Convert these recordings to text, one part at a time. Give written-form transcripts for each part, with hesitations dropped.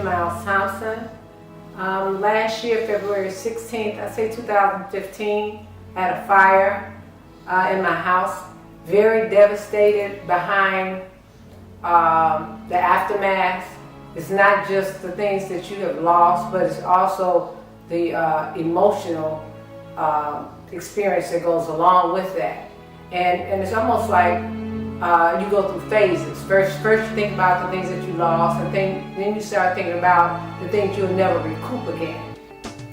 Miles Thompson. Last year, February 16th, I say 2015, had a fire in my house. Very devastated behind the aftermath. It's not just the things that you have lost, but it's also the emotional experience that goes along with that. And it's almost like you go through phases. First you think about the things that you lost, and then you start thinking about the things you'll never recoup again.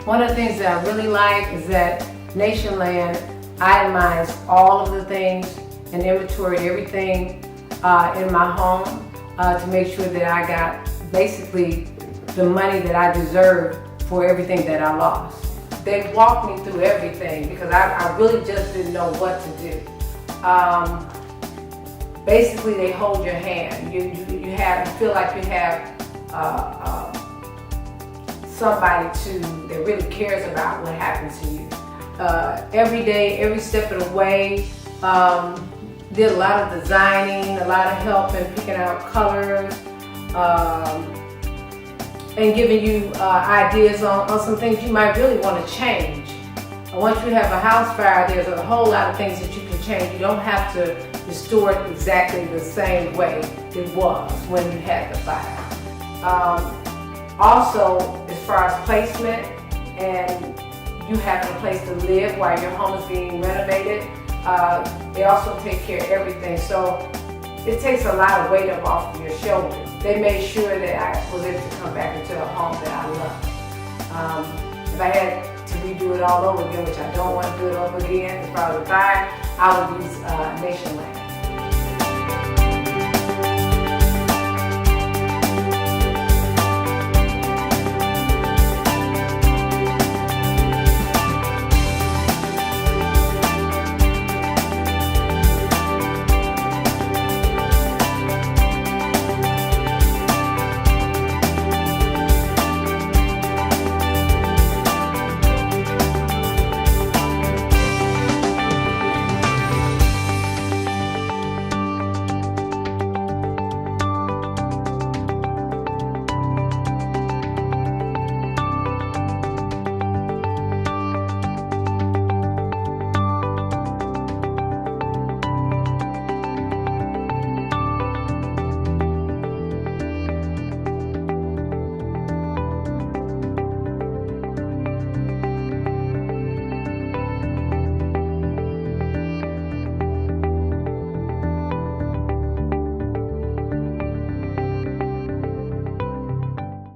One of the things that I really like is that Nationland itemized all of the things and inventoried everything in my home to make sure that I got basically the money that I deserved for everything that I lost. They walked me through everything because I really just didn't know what to do. Basically, they hold your hand. You feel like you have somebody that really cares about what happens to you. Every day, every step of the way, did a lot of designing, a lot of help in picking out colors, and giving you ideas on some things you might really want to change. Once you have a house fire, there's a whole lot of things that you can change. You don't have to restore it exactly the same way it was when you had the fire. Also, as far as placement and you having a place to live while your home is being renovated, they also take care of everything. So it takes a lot of weight up off of your shoulders. They made sure that I was able to come back into a home that I love. If I had to redo it all over again, which I don't want to do it over again, as far as the fire, I would use Nationland.